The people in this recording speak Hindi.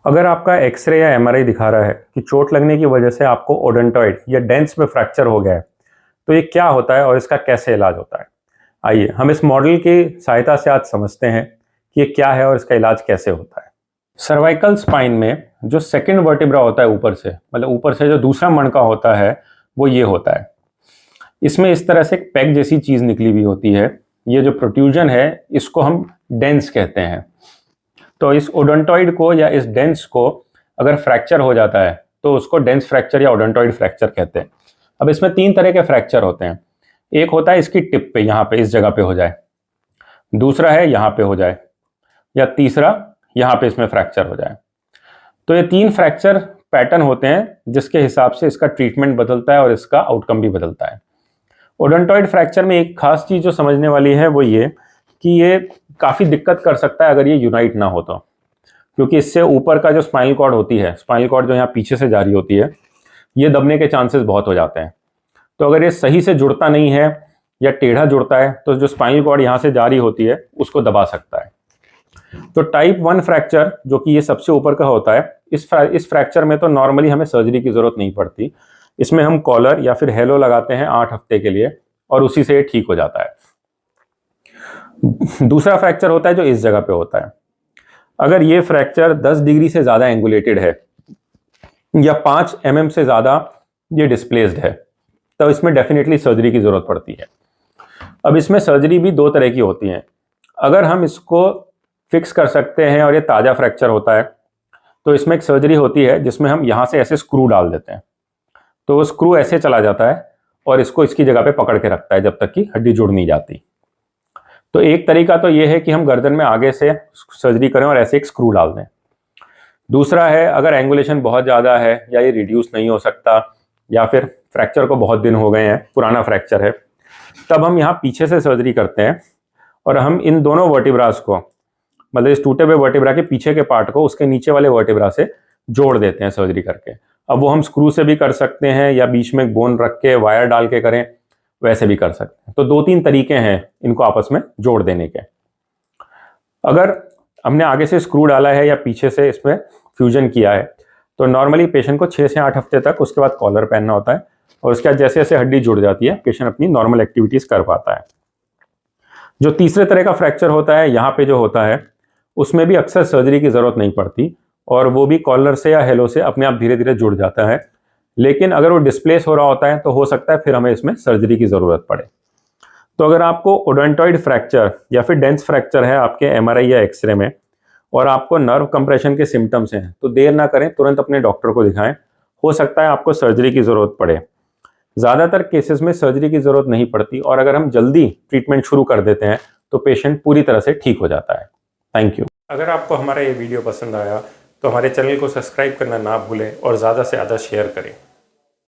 अगर आपका एक्सरे या एमआरआई दिखा रहा है कि चोट लगने की वजह से आपको ओडोंटॉइड या डेंस में फ्रैक्चर हो गया है, तो ये क्या होता है और इसका कैसे इलाज होता है। आइए हम इस मॉडल की सहायता से आज समझते हैं कि ये क्या है और इसका इलाज कैसे होता है। सर्वाइकल स्पाइन में जो सेकंड वर्टिब्रा होता है ऊपर से, मतलब ऊपर से जो दूसरा मणका होता है वो ये होता है। इसमें इस तरह से एक पैक जैसी चीज निकली हुई होती है। ये जो प्रोट्रूजन है इसको हम डेंस कहते हैं। तो इस ओडोंटॉइड को या इस डेंस को अगर फ्रैक्चर हो जाता है तो उसको डेंस फ्रैक्चर या ओडोंटॉइड फ्रैक्चर कहते हैं। अब इसमें तीन तरह के फ्रैक्चर होते हैं। एक होता है इसकी टिप पे, यहाँ पे इस जगह पे हो जाए, दूसरा है यहाँ पे हो जाए, या तीसरा यहाँ पे इसमें फ्रैक्चर हो जाए। तो ये तीन फ्रैक्चर पैटर्न होते हैं जिसके हिसाब से इसका ट्रीटमेंट बदलता है और इसका आउटकम भी बदलता है। ओडोंटॉइड फ्रैक्चर में एक खास चीज जो समझने वाली है वो ये कि ये काफी दिक्कत कर सकता है अगर ये यूनाइट ना हो तो, क्योंकि इससे ऊपर का जो स्पाइनल कॉर्ड होती है, स्पाइनल कॉर्ड जो यहाँ पीछे से जारी होती है, ये दबने के चांसेस बहुत हो जाते हैं। तो अगर ये सही से जुड़ता नहीं है या टेढ़ा जुड़ता है तो जो स्पाइनल कॉर्ड यहाँ से जारी होती है उसको दबा सकता है। तो टाइप 1 फ्रैक्चर जो कि ये सबसे ऊपर का होता है, इस फ्रैक्चर में तो नॉर्मली हमें सर्जरी की जरूरत नहीं पड़ती। इसमें हम कॉलर या फिर हेलो लगाते हैं 8 हफ्ते के लिए और उसी से ये ठीक हो जाता है। दूसरा फ्रैक्चर होता है जो इस जगह पे होता है। अगर ये फ्रैक्चर 10 डिग्री से ज्यादा एंगुलेटेड है या 5 mm से ज्यादा ये डिस्प्लेस्ड है, तो इसमें डेफिनेटली सर्जरी की जरूरत पड़ती है। अब इसमें सर्जरी भी दो तरह की होती है। अगर हम इसको फिक्स कर सकते हैं और ये ताजा फ्रैक्चर होता है तो इसमें एक सर्जरी होती है जिसमें हम यहाँ से ऐसे स्क्रू डाल देते हैं, तो वो स्क्रू ऐसे चला जाता है और इसको इसकी जगह पे पकड़ के रखता है जब तक कि हड्डी जुड़ नहीं जाती। तो एक तरीका तो ये है कि हम गर्दन में आगे से सर्जरी करें और ऐसे एक स्क्रू डाल दें। दूसरा है अगर एंगुलेशन बहुत ज़्यादा है या ये रिड्यूस नहीं हो सकता या फिर फ्रैक्चर को बहुत दिन हो गए हैं, पुराना फ्रैक्चर है, तब हम यहाँ पीछे से सर्जरी करते हैं और हम इन दोनों वर्टिब्रास को, मतलब इस टूटे हुए वर्टिब्रा के पीछे के पार्ट को उसके नीचे वाले वर्टिब्रा से जोड़ देते हैं सर्जरी करके। अब वो हम स्क्रू से भी कर सकते हैं या बीच में बोन रख के वायर डाल के करें, वैसे भी कर सकते हैं। तो दो तीन तरीके हैं इनको आपस में जोड़ देने के। अगर हमने आगे से स्क्रू डाला है या पीछे से इसमें फ्यूजन किया है तो नॉर्मली पेशेंट को 6 से 8 हफ्ते तक उसके बाद कॉलर पहनना होता है और उसके बाद जैसे जैसे हड्डी जुड़ जाती है पेशेंट अपनी नॉर्मल एक्टिविटीज कर पाता है। जो तीसरे तरह का फ्रैक्चर होता है यहाँ पे जो होता है उसमें भी अक्सर सर्जरी की जरूरत नहीं पड़ती और वो भी कॉलर से या हेलो से अपने आप धीरे धीरे जुड़ जाता है। लेकिन अगर वो डिस्प्लेस हो रहा होता है तो हो सकता है फिर हमें इसमें सर्जरी की जरूरत पड़े। तो अगर आपको ओडोंटॉइड फ्रैक्चर या फिर डेंस फ्रैक्चर है आपके एमआरआई या एक्सरे में और आपको नर्व कंप्रेशन के सिम्टम्स हैं तो देर ना करें, तुरंत अपने डॉक्टर को दिखाएं। हो सकता है आपको सर्जरी की जरूरत पड़े। ज़्यादातर केसेस में सर्जरी की जरूरत नहीं पड़ती और अगर हम जल्दी ट्रीटमेंट शुरू कर देते हैं तो पेशेंट पूरी तरह से ठीक हो जाता है। Thank you. अगर आपको हमारा ये वीडियो पसंद आया तो हमारे चैनल को सब्सक्राइब करना ना भूलें और ज़्यादा से ज़्यादा शेयर करें।